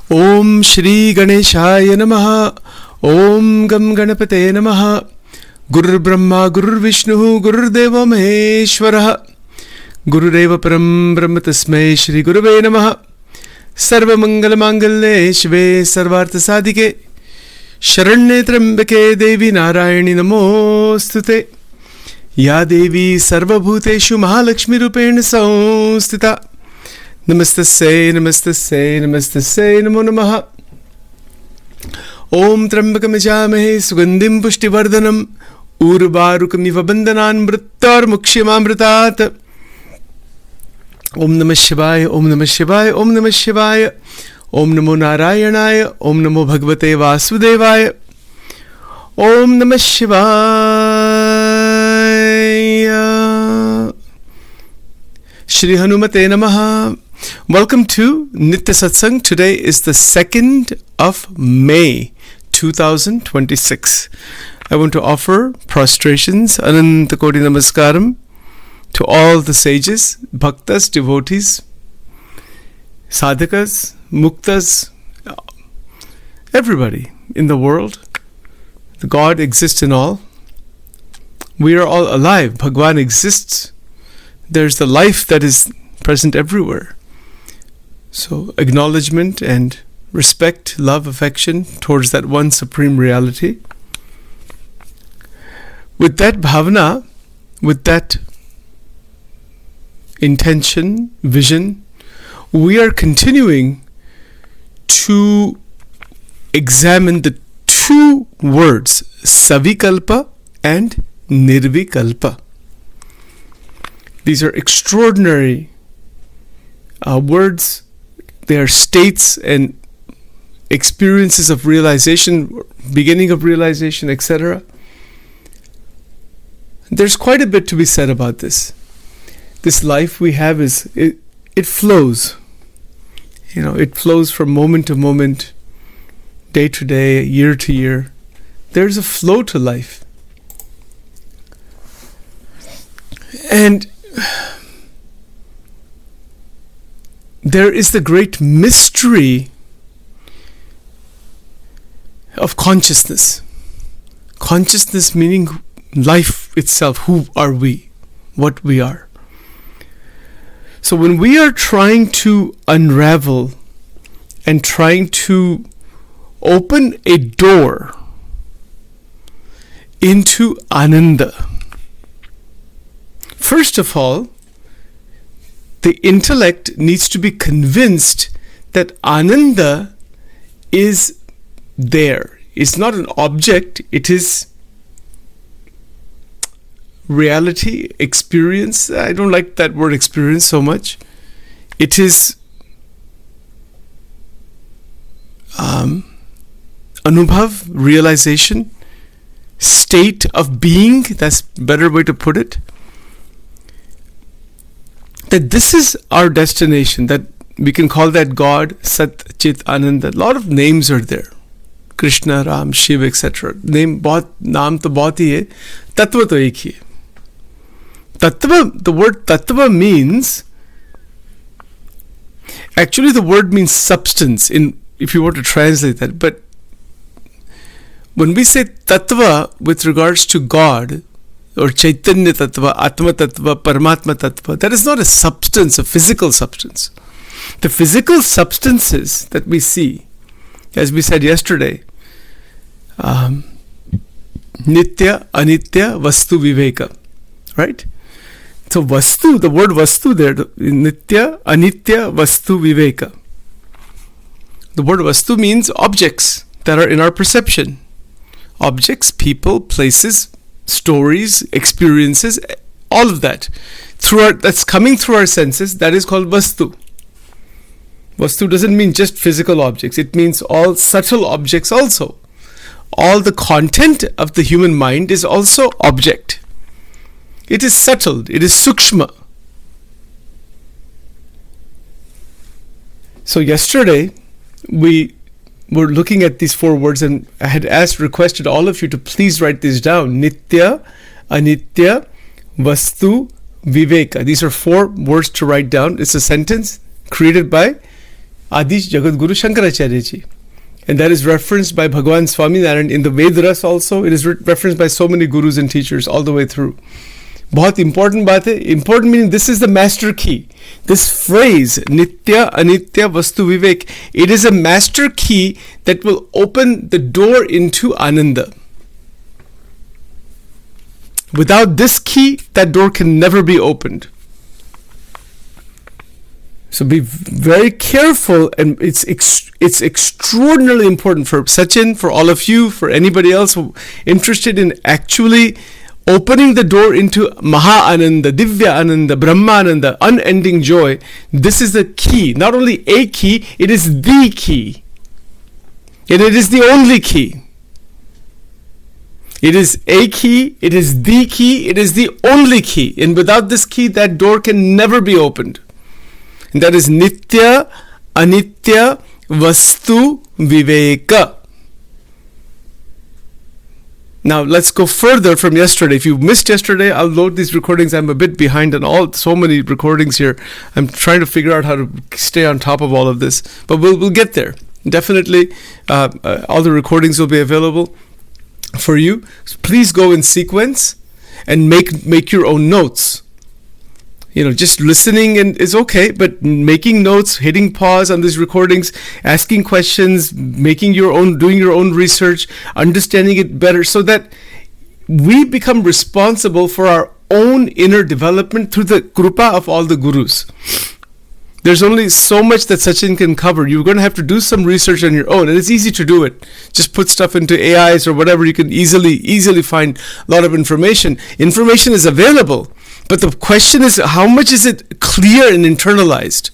Om Shri Ganeshaya Namaha. Om Gam Ganapate Namaha. Gurur Brahma Gurur Vishnu Gurur Deva Maheshwaraha. Gurudeva Param Brahma Tasmai Shri Gurave Namaha. Sarva Mangala Mangalle Shive Sarvartha Sadike Sharanye Trambake Devi Narayani Namostute. Ya Devi Sarva Bhuteshu Mahalakshmi Rupena Samstita. Namastasya Namastasya Namastasya Namo Namaha. Om Trambakam Yajamahe Sugandhim Pushtivardhanam Urvarukamiva Bandhanan Mrittar Mukshimamritat. Om Namah Shivaya, Om Namah Shivaya, Om Namah Shivaya. Om Namo Narayanaya, Om Namo Bhagavate Vasudevaya. Om Namah Shivaya. Shri Hanumate Namaha. Welcome to Nitya Satsang. Today is the 2nd of May 2026. I want to offer prostrations, Anantakoti Namaskaram, to all the sages, bhaktas, devotees, sadhakas, muktas, everybody in the world. The God exists in all. We are all alive. Bhagwan exists. There's the life that is present everywhere. So acknowledgement and respect, love, affection towards that one supreme reality. With that bhavana, with that intention, vision, we are continuing to examine the two words, savikalpa and nirvikalpa. These are extraordinary words. They are states and experiences of realization, beginning of realization, etc. There's quite a bit to be said about this. This life we have it flows. It flows from moment to moment, day to day, year to year. There's a flow to life. And there is the great mystery of consciousness. Consciousness meaning life itself. Who are we? What we are. So when we are trying to unravel and trying to open a door into Ananda, first of all, the intellect needs to be convinced that Ananda is there. It's not an object, it is reality, experience. I don't like that word experience so much. It is anubhav, realization, state of being, that's a better way to put it. That this is our destination, that we can call that God, Sat, Chit, Ananda. A lot of names are there. Krishna, Ram, Shiv, etc. Naam to bahut hi hai, tattva to ek hi hai. Tattva, the word tattva means, actually the word means substance, if you were to translate that. But when we say tattva with regards to God, or Chaitanya Tattva, Atma Tattva, Paramatma Tattva, that is not a substance, a physical substance. The physical substances that we see, as we said yesterday, Nitya, Anitya, Vastu, Viveka, right? So Vastu, the word Vastu there, Nitya, Anitya, Vastu, Viveka. The word Vastu means objects that are in our perception. Objects, people, places, stories, experiences, all of that that's coming through our senses, that is called Vastu. Vastu doesn't mean just physical objects, it means all subtle objects also. All the content of the human mind is also object. It is subtle, it is sukshma. So yesterday we were looking at these 4 words, and I had requested all of you to please write these down. Nitya, Anitya, Vastu, Viveka. These are 4 words to write down. It's a sentence created by Adi Jagat Guru Shankaracharya Ji. And that is referenced by Bhagavan Swaminarayan in the Vedras also. It is referenced by so many gurus and teachers all the way through. बहुत important बात है. Important meaning this is the master key. This phrase, Nitya, Anitya, Vastu Vivek, it is a master key that will open the door into Ananda. Without this key, that door can never be opened. So be very careful, and it's extraordinarily important for Sachin, for all of you, for anybody else interested in actually opening the door into Maha Ananda, Divya Ananda, Brahma Ananda, unending joy. This is the key. Not only a key, it is the key. And it is the only key. It is a key, it is the key, it is the only key. And without this key, that door can never be opened. And that is Nitya, Anitya, Vastu, Viveka. Now let's go further from yesterday. If you missed yesterday, I'll load these recordings. I'm a bit behind on so many recordings here. I'm trying to figure out how to stay on top of all of this. But we'll get there. Definitely, all the recordings will be available for you. So please go in sequence and make your own notes. Just listening and is okay, but making notes, hitting pause on these recordings, asking questions, doing your own research, understanding it better, so that we become responsible for our own inner development through the krupa of all the gurus. There's only so much that Sachin can cover. You're going to have to do some research on your own, and it's easy to do it. Just put stuff into AIs or whatever. You can easily find a lot of information. Information is available, but the question is, how much is it clear and internalized?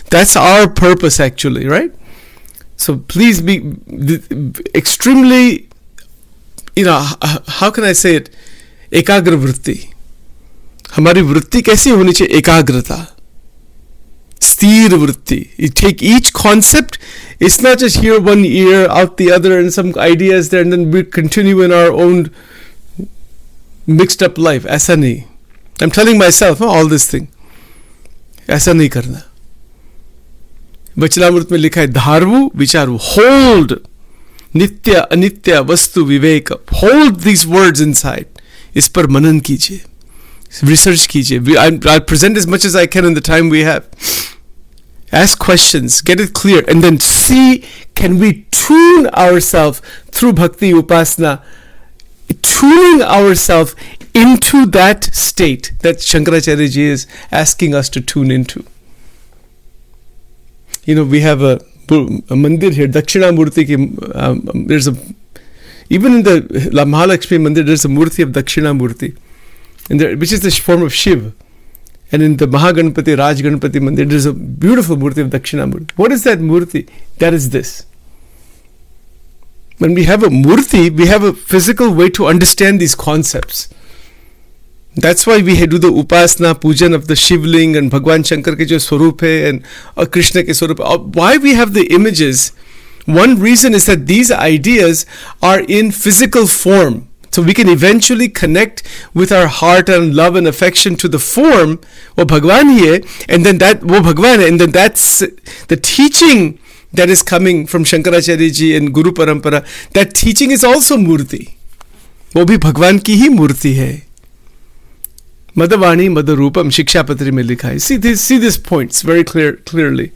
That's our purpose, actually, right? So please be extremely, how can I say it? Ekagra vritti. हमारी वृत्ति कैसी होनी चाहिए? एकाग्रता. Sthir vritti. You take each concept. It's not just here one ear, out the other, and some ideas there, and then we continue in our own mixed up life. Aisa nahi. I'm telling myself all this thing. ऐसा नहीं करना. वचनामृत में लिखा है धारवु विचारु. Hold. नित्य अनित्य वस्तु विवेक. Hold these words inside. इस पर मनन कीजिए. Research कीजिए. I'll present as much as I can in the time we have. Ask questions, get it clear, and then see, can we tune ourselves through bhakti upasana, tuning ourselves into that state that Shankaracharya Ji is asking us to tune into. We have a mandir here, Dakshina Murti ki, there's even in the Mahalakshmi mandir, there's a murti of Dakshina Murti, which is the form of Shiv. And in the Mahaganpati, Raj Ganpati Mandir, there's a beautiful murti of Dakshinamurti. What is that murti? That is this. When we have a murti, we have a physical way to understand these concepts. That's why we do the upasana, pujan of the Shivling and Bhagwan Shankar ke jo swarup hai and Krishna ke swarup. Why we have the images? One reason is that these ideas are in physical form. So we can eventually connect with our heart and love and affection to the form, wo Bhagwan hi hai, and then wo Bhagwan hai, and then that's the teaching that is coming from Shankaracharya Ji and Guru Parampara. That teaching is also murti. वो भी भगवान की ही मूर्ति है. मदवाणी मदरूपम शिक्षापत्री में लिखा है. See this points very clearly.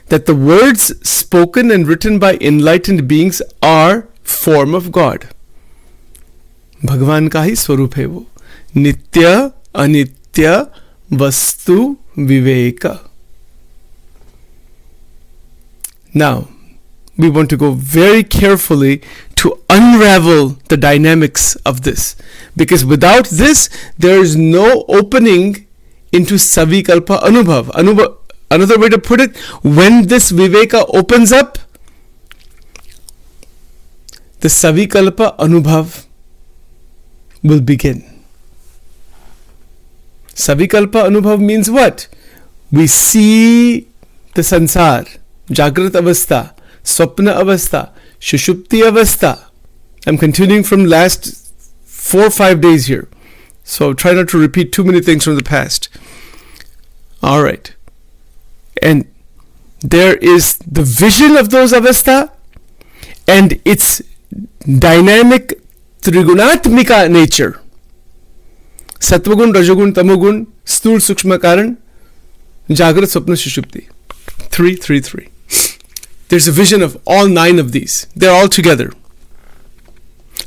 That the words spoken and written by enlightened beings are form of God. भगवान का ही स्वरूप है वो. नित्य अनित्य वस्तु विवेक. Now, we want to go very carefully to unravel the dynamics of this. Because without this, there is no opening into Savikalpa Anubhav. Another way to put it, when this Viveka opens up, the Savikalpa Anubhav will begin. Savikalpa Anubhav means what? We see the sansar, Jagrat Avastha, Swapna Avastha, Shushupti Avastha. I'm continuing from last 4 or 5 days here. So try not to repeat too many things from the past. Alright. And there is the vision of those avastha and its dynamic trigunatmika nature. Sattvagun, Rajagun, Tamogun, Sthul, Sukshma, Karan, Jagrat, Swapna, Sushupti. 3. There's a vision of all 9 of these. They're all together.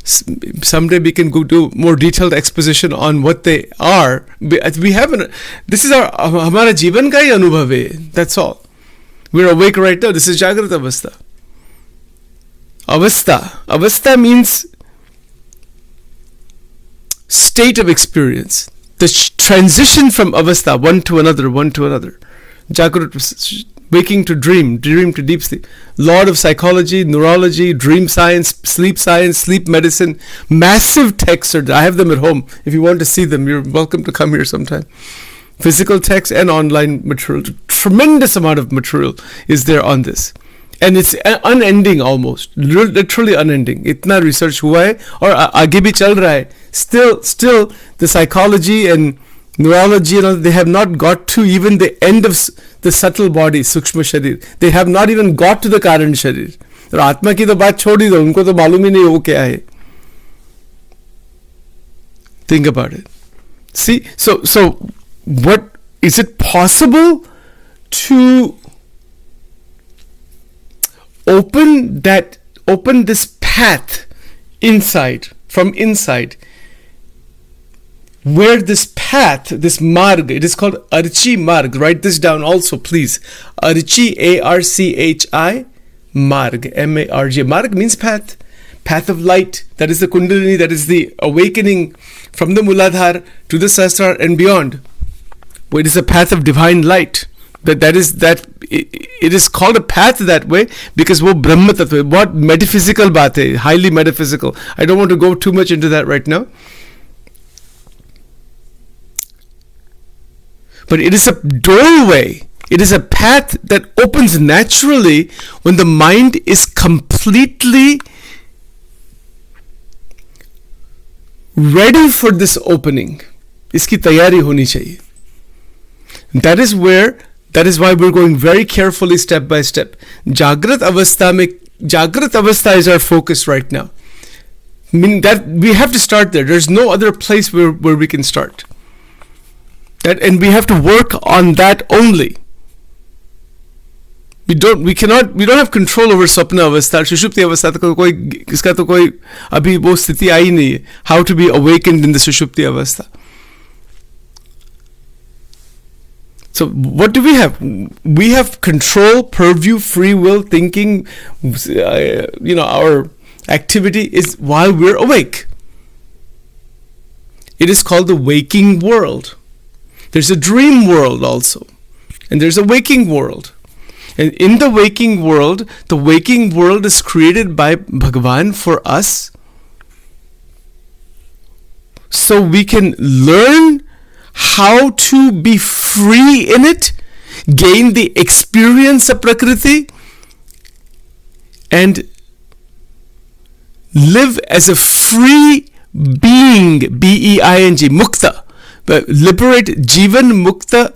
Someday we can go do more detailed exposition on what they are. We haven't. This is our hamara jivan ka hi anubhav hai. That's all. We're awake right now. This is Jagrat Avastha. Avastha means state of experience. The transition from avastha, one to another. Jagrat, waking to dream to deep sleep. Lot of psychology, neurology, dream science, sleep medicine. Massive texts are there. I have them at home. If you want to see them, you're welcome to come here sometime. Physical texts and online material. Tremendous amount of material is there on this. And it's unending almost. Literally unending. Itna research hua hai aur aage bhi chal raha hai. Still the psychology and neurology and all, they have not got to even the end of the subtle body, Sukshma Sharir. They have not even got to the Karan Sharir. और आत्मा की तो बात छोड़ ही दो, उनको तो मालूम ही नहीं वो क्या है. Think about it. See, so what is it possible to open this path from inside, where this path, this marg, it is called Archi Marg. Write this down also, please. Archi, Archi, Marg, M-A-R-G. Marg means path of light. That is the Kundalini, that is the awakening from the Muladhara to the Sahasrara and beyond. It is a path of divine light. It is called a path that way because wo Brahma Tattva, what metaphysical baat hai, highly metaphysical. I don't want to go too much into that right now. But it is a doorway. It is a path that opens naturally when the mind is completely ready for this opening. Iski tayari honi chahiye. That is why we're going very carefully step by step. Jagrat Avastha is our focus right now. Meaning that we have to start there. There's no other place where we can start. And we have to work on that only. We don't have control over Swapna Avastha. Sushupti Avastha to iska to koi abhi wo sthiti aayi nahi hai. How to be awakened in the Sushupti Avastha. So what do we have? We have control, purview, free will, thinking. Our activity is while we're awake. It is called the waking world. There's a dream world also. And there's a waking world. And in the waking world is created by Bhagavan for us. So we can learn how to be free in it, gain the experience of Prakriti, and live as a free being, B-E-I-N-G, mukta. Liberate, Jivan Mukta.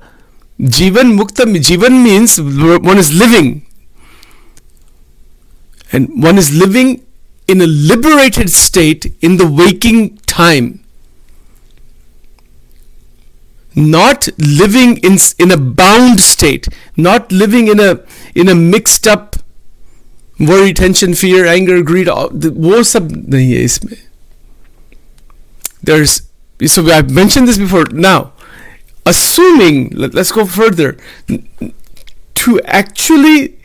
Jivan means one is living. And one is living in a liberated state in the waking time. Not living in a bound state. Not living in a mixed up worry, tension, fear, anger, greed. वो सब नहीं है इसमें. So I've mentioned this before. Now, assuming, let's go further, to actually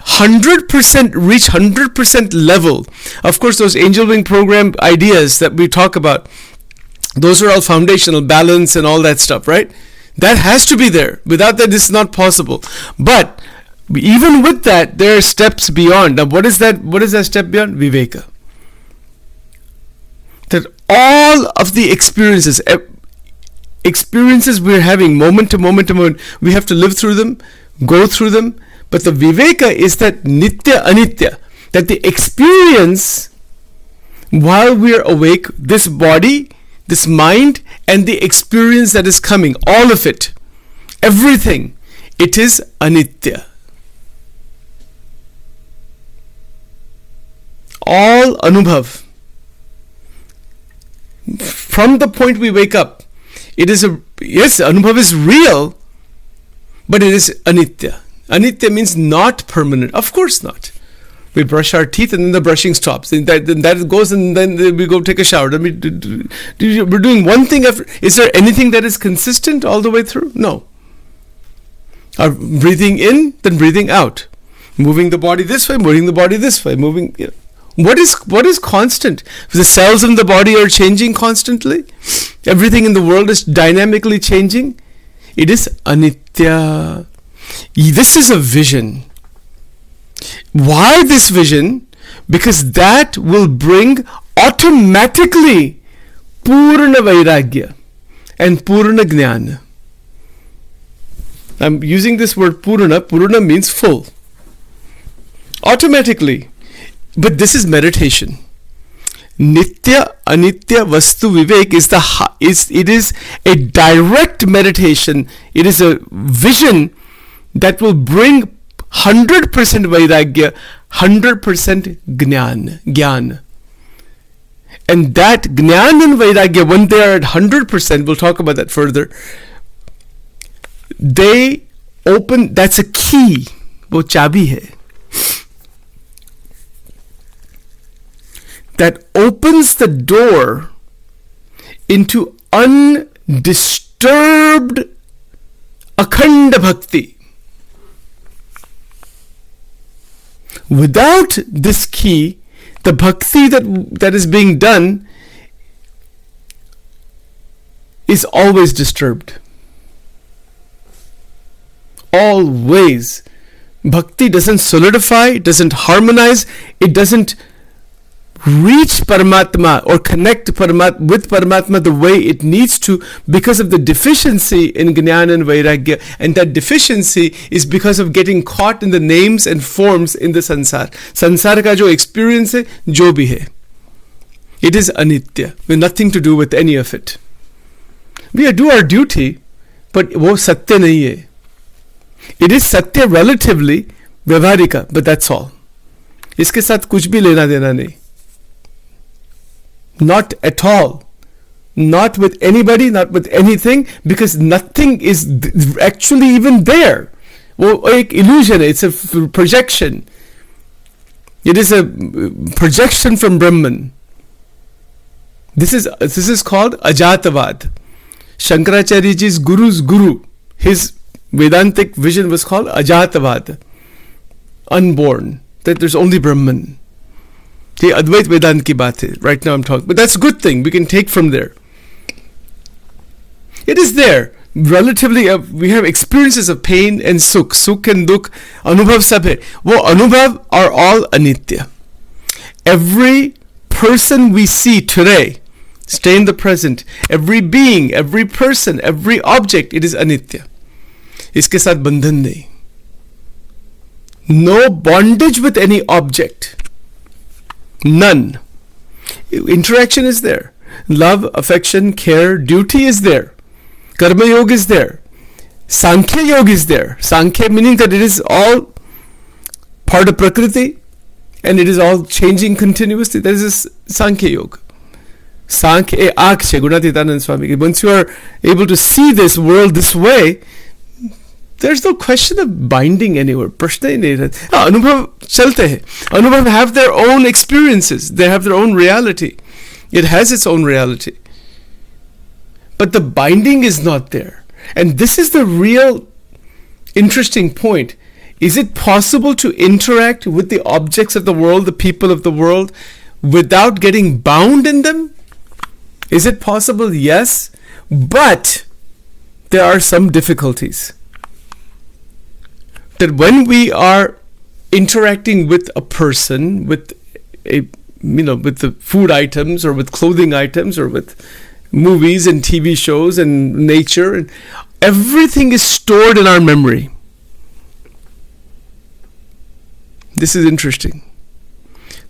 100% reach 100% level, of course those angel wing program ideas that we talk about, those are all foundational, balance and all that stuff, right? That has to be there. Without that, this is not possible. But even with that, there are steps beyond. Now, what is that step beyond? Viveka. That all of the experiences we're having moment to moment, we have to live through them, go through them. But the Viveka is that Nitya Anitya, that the experience while we're awake, this body, this mind, and the experience that is coming, all of it, everything, it is Anitya. all Anubhav. From the point we wake up, it is yes, Anubhav is real, but it is anitya. Anitya means not permanent. Of course not. We brush our teeth and then the brushing stops. And that goes, and then we go take a shower. We're doing one thing after. Is there anything that is consistent all the way through? No. Our breathing in, then breathing out. Moving the body this way, moving the body this way. Moving. What is constant? The cells in the body are changing constantly. Everything in the world is dynamically changing. It is anitya. This is a vision. Why this vision? Because that will bring automatically Purna Vairagya and Purna Jnana. I'm using this word Purna. Purna means full. Automatically. But this is meditation. Nitya Anitya Vastu Vivek is a direct meditation. It is a vision that will bring 100% Vairagya, 100% Gyan. And that Gyan and Vairagya, when they are at 100%, we'll talk about that further, they open, that's a key, wo chabi hai, that opens the door into undisturbed Akhanda Bhakti. Without this key, the bhakti that is being done is always disturbed. Always. Bhakti doesn't solidify, it doesn't harmonize, it doesn't reach Paramatma or connect with Paramatma the way it needs to, because of the deficiency in Jnana and Vairagya. And that deficiency is because of getting caught in the names and forms in the sansar. Sansar ka jo experience hai, jo bhi hai. It is anitya, with nothing to do with any of it. We do our duty, but wo satya nahi hai. It is satya relatively, vyavharika, but that's all. Iske sath kuch bhi lena dena nahi. Not at all. Not with anybody, not with anything, because nothing is actually even there. Well, एक illusion, it's a projection. It is a projection from Brahman. This is called Ajatavad. Shankaracharya ji's guru's guru, his Vedantic vision was called Ajatavad. Unborn. That there's only Brahman. The Advait Vedant ki baat hai. Right now I'm talking. But that's a good thing. We can take from there. It is there. Relatively, we have experiences of pain and sukh. Sukh and dukh. Anubhav sab hai. Wo anubhav are all anitya. Every person we see today, stay in the present. Every being, every person, every object, it is anitya. Iske saath bandhan nahi. No bondage with any object. None. Interaction is there. Love, affection, care, duty is there. Karma Yoga is there. Sankhya Yoga is there. Sankhya meaning that it is all part of Prakriti and it is all changing continuously. That is Sankhya Yoga. Sankhya Akshay, Gunatitanand Swami. Once you are able to see this world this way, there's no question of binding anywhere. Prashna hi nahi rehta. Anubhav chalte hai. Anubhav have their own experiences. They have their own reality. It has its own reality. But the binding is not there. And this is the real interesting point. Is it possible to interact with the objects of the world, the people of the world, without getting bound in them? Is it possible? Yes. But there are some difficulties. That when we are interacting with a person, with with the food items or with clothing items or with movies and TV shows and nature, and everything is stored in our memory. This is interesting.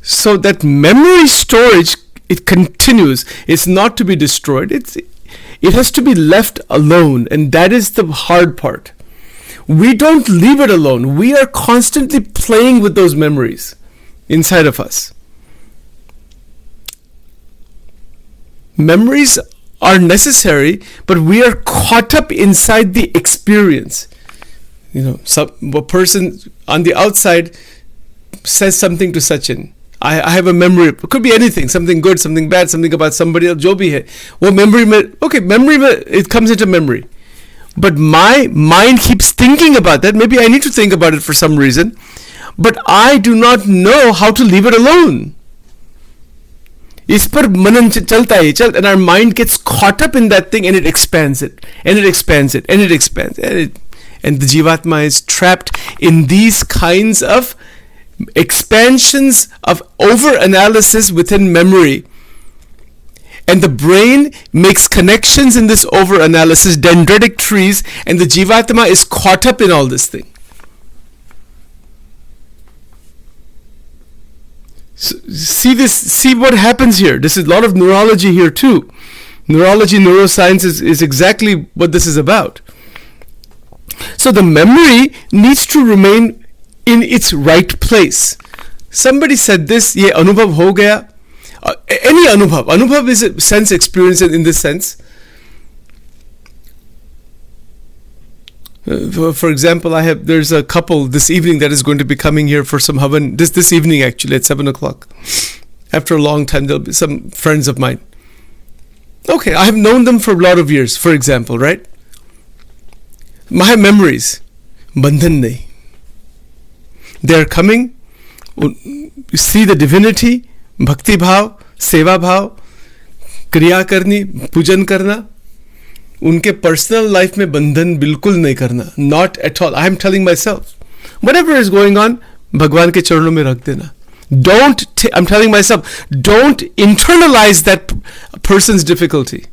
So that memory storage, it continues. It's not to be destroyed. It has to be left alone, and that is the hard part. We don't leave it alone. We are constantly playing with those memories inside of us. Memories are necessary, but we are caught up inside the experience. A person on the outside says something to Sachin. I have a memory. It could be anything, something good, something bad, something about somebody else. Jo bhi hai. Well, memory, it comes into memory. But my mind keeps thinking about that. Maybe I need to think about it for some reason. But I do not know how to leave it alone. इस पर मनन चलता है, and our mind gets caught up in that thing, and it expands it, and it expands it, and it expands it. And the Jivatma is trapped in these kinds of expansions of over-analysis within memory. And the brain makes connections in this over-analysis, dendritic trees, and the Jivatma is caught up in all this thing. So see what happens here. This is a lot of neurology here too. Neurology, neuroscience is exactly what this is about. So the memory needs to remain in its right place. Somebody said this, ye anubhav ho gaya. Any anubhav. Anubhav is a sense experience in this sense. For example, there's a couple this evening that is going to be coming here for some havan. This evening actually at 7 o'clock. After a long time, there'll be some friends of mine. Okay, I have known them for a lot of years, for example, right? My memories, bandhan nahi. They're coming, you see the divinity, bhakti bhav, seva bhav, kriya karni, pujan karna. उनके personal life में बंधन बिल्कुल नहीं करना, not at all. I am telling my self, whatever is going on, भगवान के चरणों में रख देना. Don't, I'm telling myself, don't internalize that person's difficulty.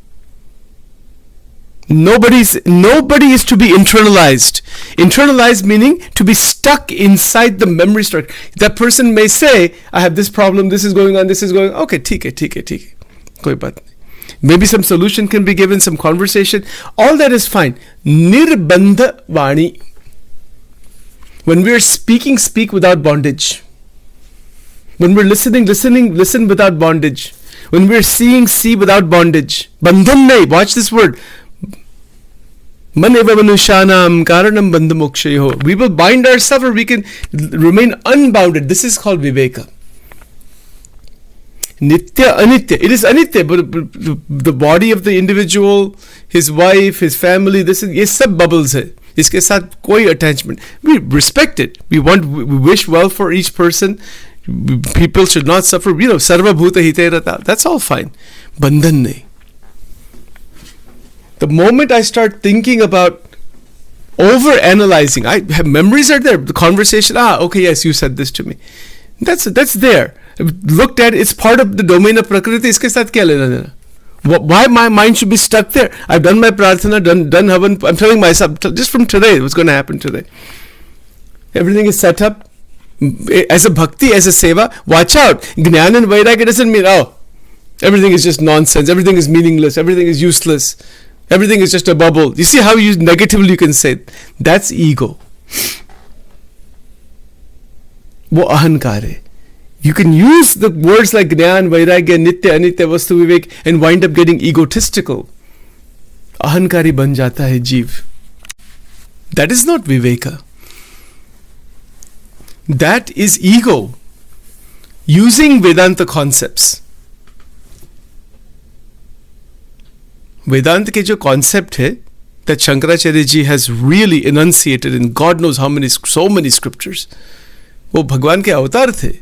Nobody is to be internalized. Internalized meaning to be stuck inside the memory structure. That person may say, I have this problem, this is going on, this is going on. Okay, ठीक है. कोई बात नहीं. Maybe some solution can be given, some conversation. All that is fine. Nirbandha Vani. When we are speaking, speak without bondage. When we're listening, listen without bondage. When we're seeing, see without bondage. Bandhan nahi. Watch this word. Maneva manushanam karanam bandhamokshayo. We will bind ourselves or we can remain unbounded. This is called viveka. Nitya, anitya. It is anitya, but the body of the individual, his wife, his family, ये सब bubbles है. इसके साथ कोई attachment. We respect it. We wish well for each person. People should not suffer. Sarva bhuta hite rata. That's all fine. Bandhan nahi. The moment I start thinking about over-analyzing, I have memories are there. The conversation, okay, yes, you said this to me. That's there. Looked at, it's part of the domain of Prakriti. Iske saath kya lena dena? Why my mind should be stuck there? I've done my prarthana, done havan. I'm telling myself, just from today, what's going to happen today. Everything is set up. As a bhakti, as a seva, watch out. Jnana and vairagya doesn't mean, everything is just nonsense. Everything is meaningless. Everything is useless. Everything is just a bubble. You see how negatively you can say it? That's ego. Wo ahankar hai. You can use the words like Gnan, Vairagya, Nitya, Anitya, Vastu, Vivek and wind up getting egotistical. Ahankari ban jata hai jeev. That is not Viveka. That is ego. Using Vedanta concepts. Vedanta ke jo concept hai, that Shankaracharya ji has really enunciated in God knows how many, so many scriptures. वो भगवान के अवतार थे.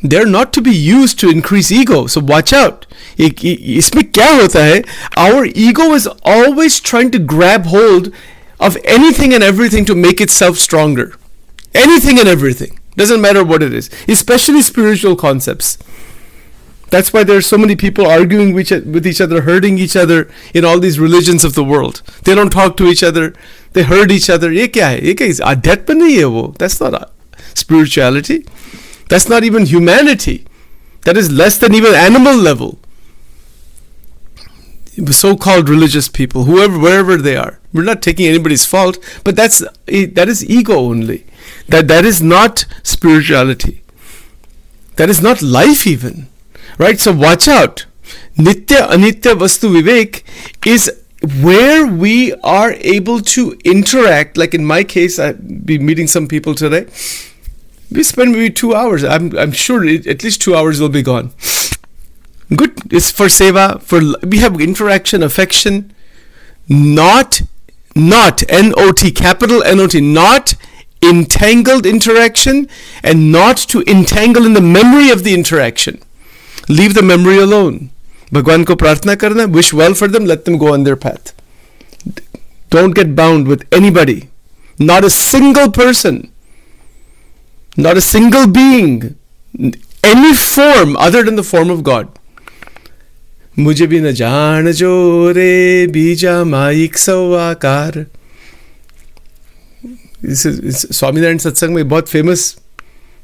They're not to be used to increase ego. So watch out. इसमें क्या होता है? Our ego is always trying to grab hold of anything and everything to make itself stronger. Anything and everything. Doesn't matter what it is. Especially spiritual concepts. That's why there are so many people arguing with each other, hurting each other in all these religions of the world. They don't talk to each other. They hurt each other. ये क्या है? ये क्या है? आध्यात्म नहीं है वो. That's not spirituality. That's not even humanity. That is less than even animal level. So-called religious people, wherever they are. We're not taking anybody's fault, but that is ego only. That is not spirituality. That is not life even. Right? So watch out. Nitya Anitya Vastu Vivek is where we are able to interact. Like in my case, I'll be meeting some people today. We spend maybe 2 hours. I'm sure at least 2 hours will be gone. Good. It's for seva. We have interaction, affection. Not N-O-T, capital N-O-T, not entangled interaction, and not to entangle in the memory of the interaction. Leave the memory alone. Bhagwan ko prarthana karna, wish well for them, let them go on their path. Don't get bound with anybody. Not a single person. Not a single being. Any form other than the form of God. मुझे भी न जान जो रे बीजा mic सवाकार. Swaminarayan सत्संग में बहुत famous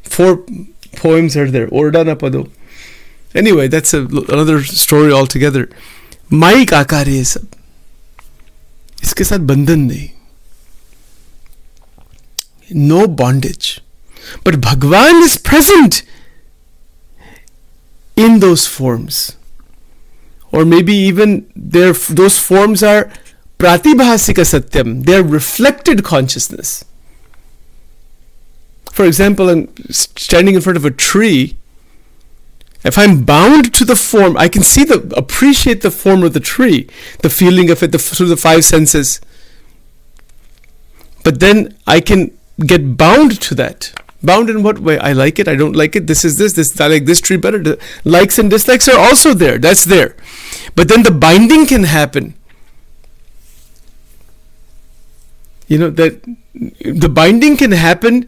4 poems are there. Orda na pado. Anyway, that's another story altogether. Mic आकार है ये सब. इसके साथ बंधन नहीं. No bondage. But Bhagwan is present in those forms. Or maybe even those forms are pratibhasika satyam. They are reflected consciousness. For example, I'm standing in front of a tree. If I'm bound to the form, I can appreciate the form of the tree, the feeling of it through the 5 senses. But then I can get bound to that. Bound in what way? I like it, I don't like it, this, I like this tree better. The likes and dislikes are also there, that's there. But then the binding can happen. That the binding can happen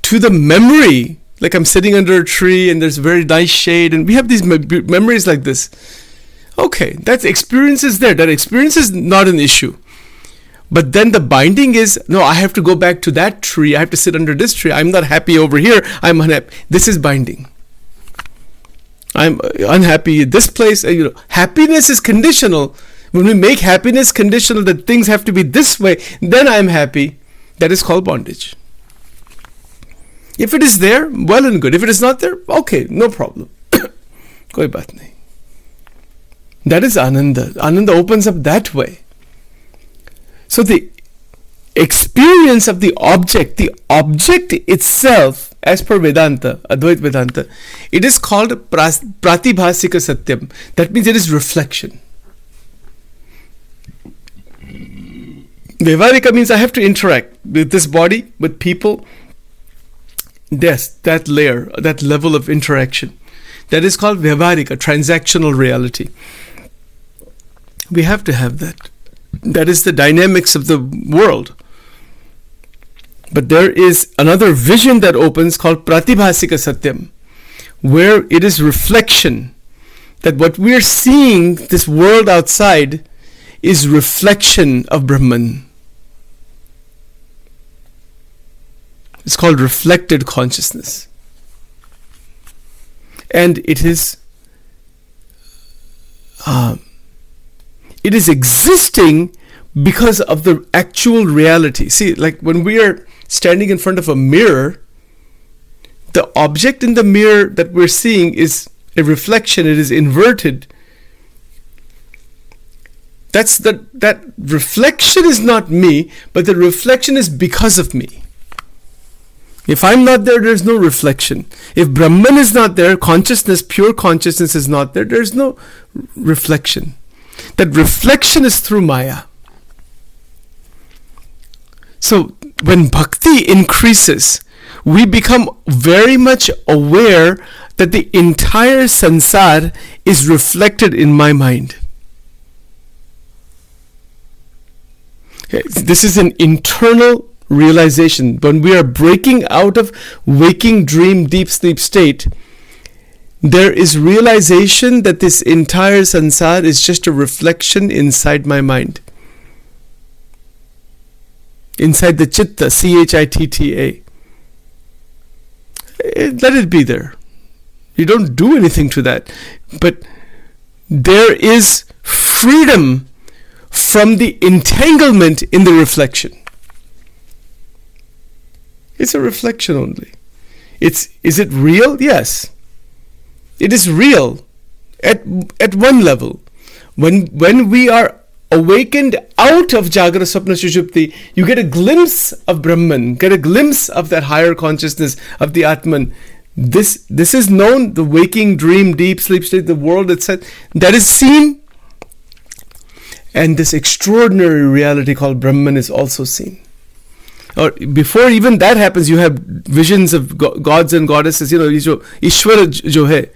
to the memory. Like I'm sitting under a tree and there's very nice shade and we have these memories like this. Okay, that experience is there. That experience is not an issue. But then the binding is, no, I have to go back to that tree. I have to sit under this tree. I'm not happy over here. I'm unhappy. This is binding. I'm unhappy at this place. Happiness is conditional. When we make happiness conditional, that things have to be this way, then I'm happy. That is called bondage. If it is there, well and good. If it is not there, okay, no problem. Koi baat nahi. That is Ananda. Ananda opens up that way. So the experience of the object itself, as per Vedanta, Advaita Vedanta, it is called pratibhasika satyam. That means it is reflection. Vyavarika means I have to interact with this body, with people. Yes, that layer, that level of interaction. That is called Vyavarika, transactional reality. We have to have that. That is the dynamics of the world. But there is another vision that opens called Pratibhasika Satyam, where it is reflection. That what we are seeing, this world outside, is reflection of Brahman. It's called reflected consciousness. And it is existing because of the actual reality. See, like when we are standing in front of a mirror, the object in the mirror that we're seeing is a reflection. It is inverted. That reflection is not me, but the reflection is because of me. If I'm not there, there's no reflection. If Brahman is not there, consciousness, pure consciousness is not there, there's no reflection. That reflection is through Maya. So when bhakti increases, we become very much aware that the entire sansar is reflected in my mind. Okay, this is an internal realization. When we are breaking out of waking dream deep sleep state, there is realization that this entire sansar is just a reflection inside my mind. Inside the chitta, C-H-I-T-T-A. Let it be there. You don't do anything to that. But there is freedom from the entanglement in the reflection. It's a reflection only. Is it real? Yes. It is real at one level. When we are awakened out of Jagra Swapna Sushupti, you get a glimpse of Brahman, get a glimpse of that higher consciousness of the Atman. This is known, the waking, dream, deep sleep state, the world itself, that is seen. And this extraordinary reality called Brahman is also seen. Or before even that happens, you have visions of gods and goddesses. You know, ये जो ईश्वर जो है,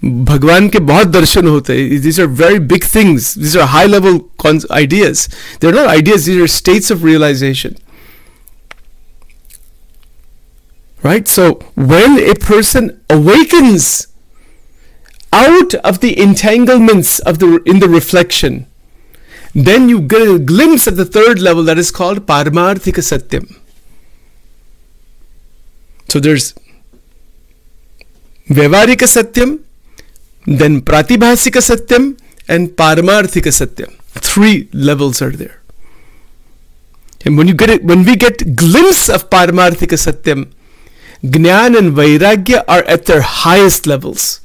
भगवान के बहुत दर्शन होते हैं. These are very big things. These are high level ideas. They're not ideas, these are states of realization. Right? So when a person awakens out of the entanglements in the reflection, then you get a glimpse of the third level that is called Paramarthika Satyam. So there's Vyavarika Satyam, then Pratibhasika Satyam, and Paramarthika Satyam. 3 levels are there. And when we get glimpse of Paramarthika Satyam, Jnana and Vairagya are at their highest levels.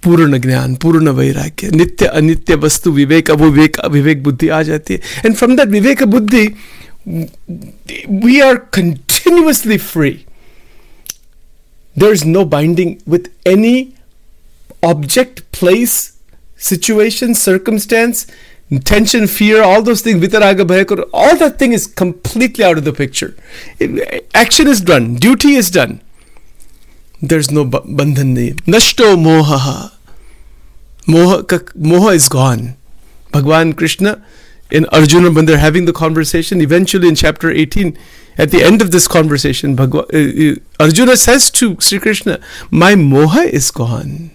Purna Jnana, Purna Vairagya, Nitya Anitya Vastu Viveka, Vivek Buddhi aa jati hai. And from that Viveka Buddhi, we are continuously free. There is no binding with any object, place, situation, circumstance, tension, fear, all those things, vitaraga, bhaya, all that thing is completely out of the picture. Action is done, duty is done. There's no bandhan nahi. Nashto moha. Moha is gone. Bhagwan Krishna and Arjuna, when they're having the conversation, eventually in chapter 18, at the end of this conversation, Arjuna says to Sri Krishna, my moha is gone.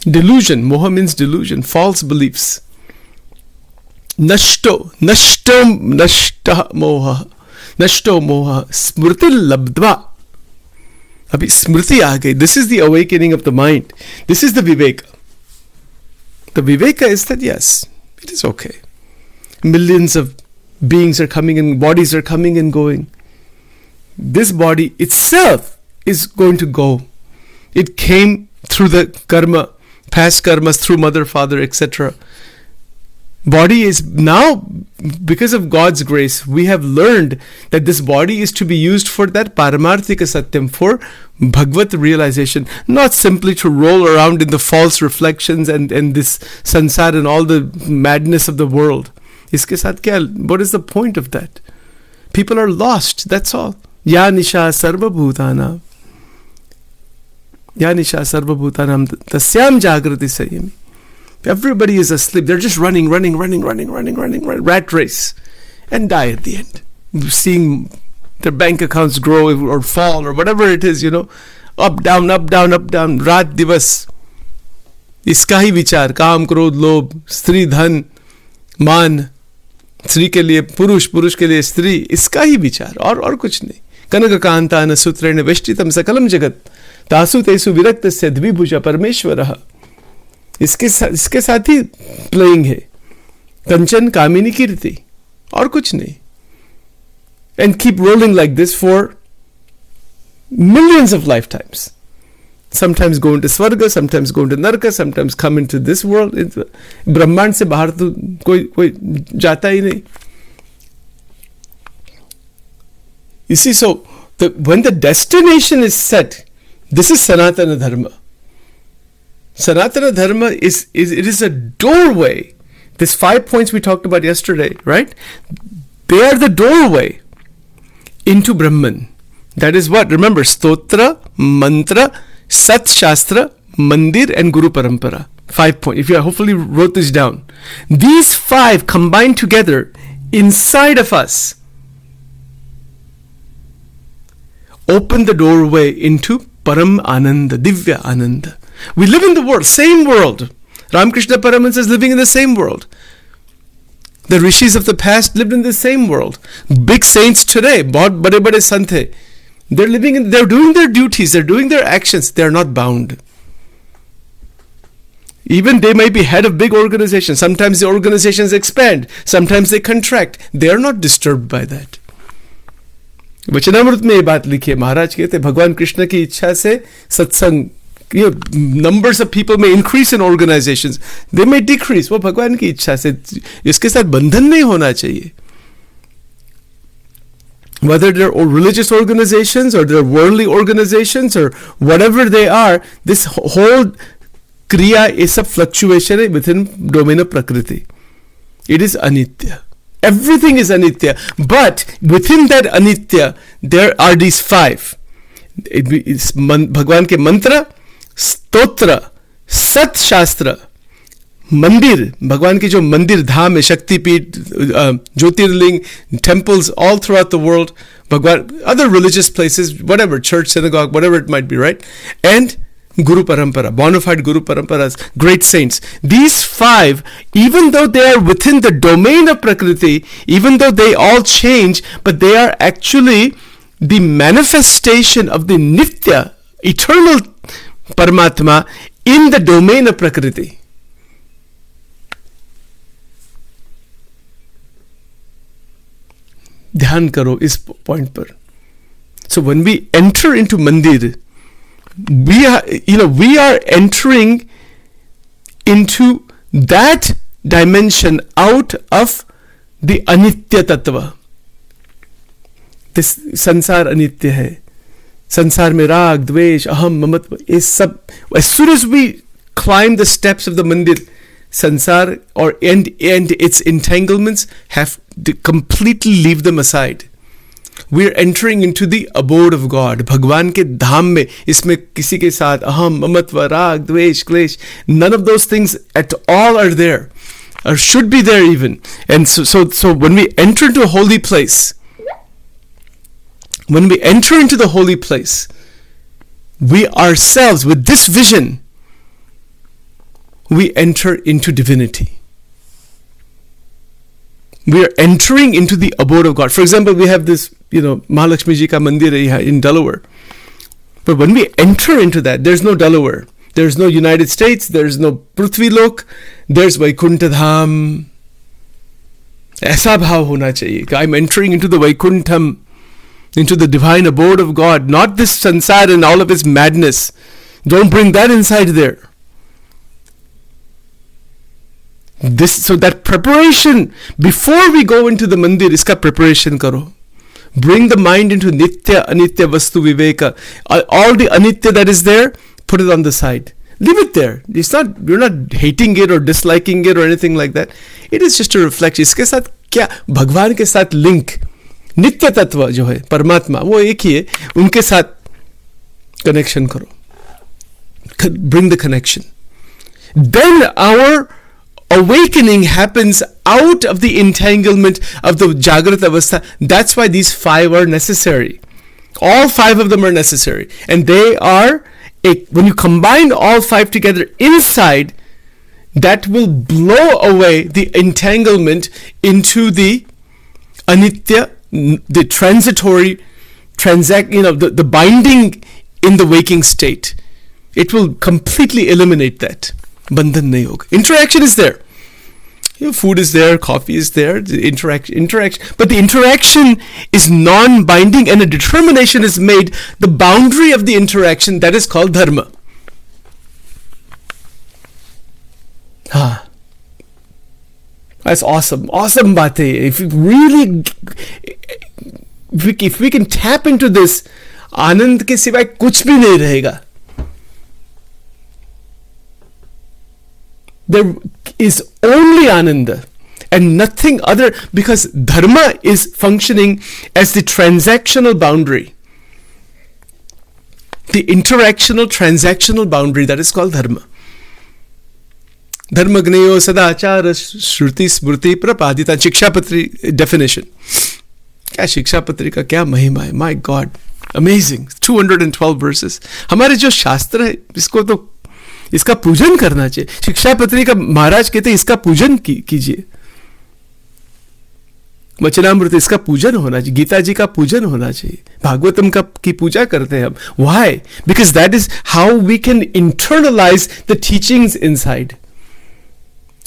Delusion. Moha means delusion, false beliefs. Nashto moha. Nashto moha. Smriti labdva. Abhi smriti aa gayi. This is the awakening of the mind. This is the viveka. The viveka is that yes, it is okay. Millions of beings are coming and bodies are coming and going. This body itself is going to go. It came through the karma, past karmas, through mother, father, etc. Body is now, because of God's grace, we have learned that this body is to be used for that Paramarthika Satyam, for Bhagavad realization, not simply to roll around in the false reflections and this sansar and all the madness of the world. Iske saath kya? What is the point of that? People are lost, that's all. Ya nisha sarva bhutanam. Ya nisha sarva bhutanam tasyam jagrati sayami. Everybody is asleep. They're just running, rat race, and die at the end. Seeing their bank accounts grow or fall or whatever it is, up, down, raat divas. Iska hi vichar, kaam, krodh, lobh, stri, dhan, मान, स्त्री के लिए पुरुष, पुरुष के लिए स्त्री, इसका ही विचार और कुछ नहीं. कनक कांतान सूत्रेण वेष्टितम सकलम जगत तासु तेसु विरक्तस्य द्विभुजा परमेश्वरः. इसके साथ ही प्लेइंग है. कंचन कामिनी कीर्ति और कुछ नहीं. And keep rolling like this for millions of lifetimes. Sometimes go into Swarga, sometimes go into Narka, sometimes come into this world. Brahmand se bahar to koi jata hi nahi. You see, so when the destination is set, this is Sanatana Dharma. Sanatana Dharma it is a doorway. These 5 points we talked about yesterday, right? They are the doorway into Brahman. That is what? Remember, Stotra, Mantra, Sat Shastra, Mandir, and Guru Parampara. 5 points. If you hopefully wrote this down. These 5 combined together inside of us open the doorway into Param Ananda, Divya Ananda. We live in the world, same world. Ramakrishna Paramahansa is living in the same world. The rishis of the past lived in the same world. Big saints today, bahut bade sant hai. They're doing their duties, they're doing their actions, they're not bound. Even they might be head of big organizations. Sometimes the organizations expand, sometimes they contract. They are not disturbed by that. वचनामृत में ये बात लिखी है, महाराज कहते भगवान कृष्ण की इच्छा से सत्संग, numbers of people may increase in organizations, they may decrease, वो भगवान की इच्छा से, इसके साथ बंधन नहीं होना चाहिए. Whether they're religious organizations or they're worldly organizations or whatever they are, this whole kriya is a fluctuation within domain of prakriti. It is anitya. Everything is anitya. But within that anitya, there are these 5. It's Bhagwan ke mantra, stotra, sat shastra, मंदिर, भगवान के जो मंदिर धाम है, शक्तिपीठ, ज्योतिर्लिंग, temples all throughout the world, भगवान, other religious places, whatever, church, synagogue, whatever it might be, right? And Guru Parampara, bona fide Guru Paramparas, great saints. These 5, even though they are within the domain of Prakriti, even though they all change, but they are actually the manifestation of the Nitya, eternal Paramatma in the domain of Prakriti. ध्यान करो इस point पर. So when we enter into mandir, we are entering into that dimension out of the anitya tattva. This संसार अनित्य है, संसार में राग, द्वेष, अहम, ममत्व, ये सब, as soon as we climb the steps of the mandir, sansar and its entanglements have to completely leave them aside. We are entering into the abode of God. भगवान के धाम में, इसमें किसी के साथ अहम, ममत्व, राग, द्वेष, क्लेश, none of those things at all are there, or should be there even. And so when we enter into a holy place, we ourselves, with this vision, we enter into divinity. We are entering into the abode of God. For example, we have this, Mahalakshmi Ji ka mandir in Delaware. But when we enter into that, there's no Delaware. There's no United States. There's no Prithvi Lok. There's Vaikuntha Dham. ऐसा भाव होना चाहिए. I'm entering into the Vaikuntham, into the divine abode of God. Not this sansar and all of its madness. Don't bring that inside there. So that preparation, before we go into the mandir, iska preparation karo. Bring the mind into Nitya, Anitya, Vastu, Viveka. All the Anitya that is there, put it on the side. Leave it there. You're not hating it or disliking it or anything like that. It is just a reflection. Iske साथ क्या, भगवान के साथ link, नित्य तत्व जो है, परमात्मा, वो एक ही है, उनके साथ connection करो. Bring the connection. Then our awakening happens out of the entanglement of the Jagrat Avastha. That's why these 5 are necessary. All 5 of them are necessary. And they are, when you combine all 5 together inside, that will blow away the entanglement into the anitya, the transitory, the binding in the waking state. It will completely eliminate that. Bandhan nahi hoga. Interaction is there. Food is there, coffee is there, the interaction. But the interaction is non-binding, and a determination is made. The boundary of the interaction, that is called dharma. That's awesome. Awesome baat hai. If we can tap into this, आनंद के सिवाय कुछ भी नहीं रहेगा. There is only Ananda and nothing other, because Dharma is functioning as the transactional boundary. The transactional boundary, that is called Dharma. Dharmagneyo sadachara shruti smriti prapadita. Shikshapatri definition. क्या शिक्षापत्री का क्या महिमा है. My God, amazing. 212 verses. हमारे जो शास्त्र है, इसको तो, इसका पूजन करना चाहिए. शिक्षापत्री का महाराज कहते हैं इसका पूजन कीजिए. वचनामृत, इसका पूजन होना चाहिए. गीता जी का पूजन होना चाहिए. भागवतम की पूजा करते हैं हम. Why? Because that is how we can internalize the teachings inside.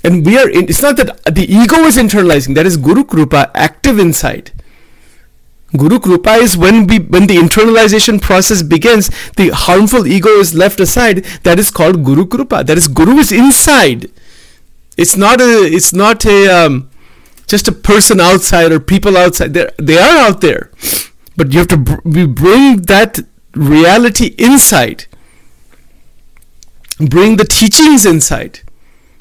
And it's not that the ego is internalizing, that is Guru Krupa active inside. Guru Krupa is when the internalization process begins, the harmful ego is left aside. That is called Guru Krupa. That is, Guru is inside. It's not just a person outside or people outside. They are out there, but you have to we bring that reality inside. Bring the teachings inside.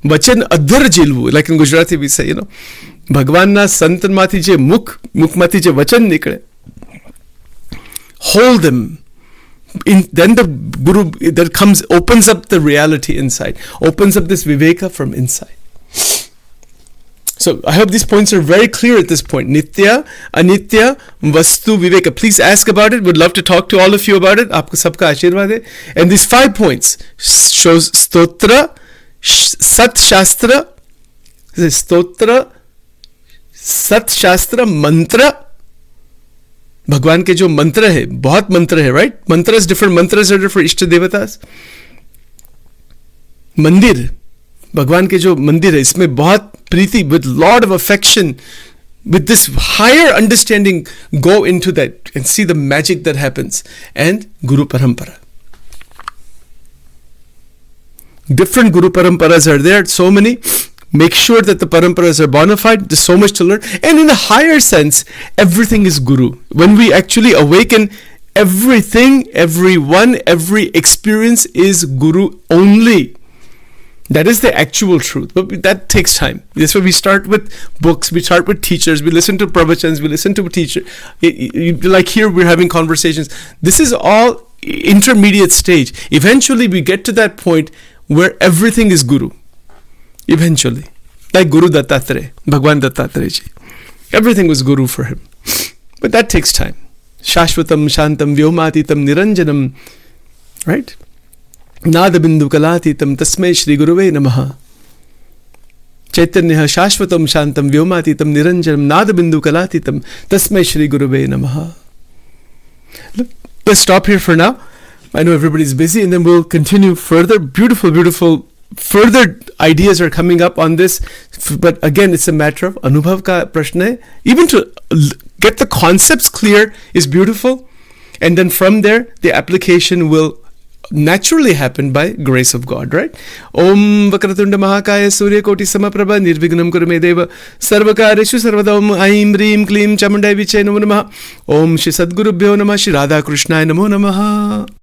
Vachan adhar jilvu, like in Gujarati we say, Bhagwanna santan mathi je mukh je vachan nikle. Hold them. Then the Guru that comes opens up the reality inside, opens up this viveka from inside. So I hope these points are very clear at this point. Nitya, Anitya, Vastu, Viveka. Please ask about it. Would love to talk to all of you about it. Aapko sabka ashirwad hai. And these 5 points shows Stotra, Sat Shastra, Mantra. भगवान के जो मंत्र है, बहुत मंत्र है, right? Mantras, different mantras are there for Ishta Devatas. मंदिर, भगवान के जो मंदिर है, इसमें बहुत प्रीति, with lot of affection, with this higher understanding, go into that and see the magic that happens. And Guru Parampara. Different Guru Paramparas are there, so many. Make sure that the paramparas are bona fide. There's so much to learn. And in a higher sense, everything is Guru. When we actually awaken, everything, everyone, every experience is Guru only. That is the actual truth. But that takes time. That's why we start with books, we start with teachers, we listen to pravachans, we listen to a teacher. Like here, we're having conversations. This is all intermediate stage. Eventually, we get to that point where everything is Guru. Eventually. Like Guru Dattatreya, Bhagwan Dattatreya ji. Everything was Guru for him. But that takes time. Shashvatam, Shantam, Vyomatitam, Niranjanam. Right? Nadabindu Kalatitam, Tasmai Shri Guruve Namaha. Chaitanya Shashvatam, Shantam, Vyomatitam, Niranjanam, Nadabindu Kalatitam, Tasmai Shri Guruve Namaha. Let's stop here for now. I know everybody's busy, and then we'll continue further. Beautiful, beautiful. Further ideas are coming up on this, but again, it's a matter of anubhav ka prashna hai. Even to get the concepts clear is beautiful, and then from there, the application will naturally happen by grace of God, right? Om Vakratunda Mahakaya Surya Koti Samaprabha Nirvignam Kurumedeva Sarvakareshu Sarvada Om Aim Reem Klim Chamundai Viche Namo Namaha Om Shri Sadgurubhyo Namaha Shri Radha Krishnaya Namo Namaha.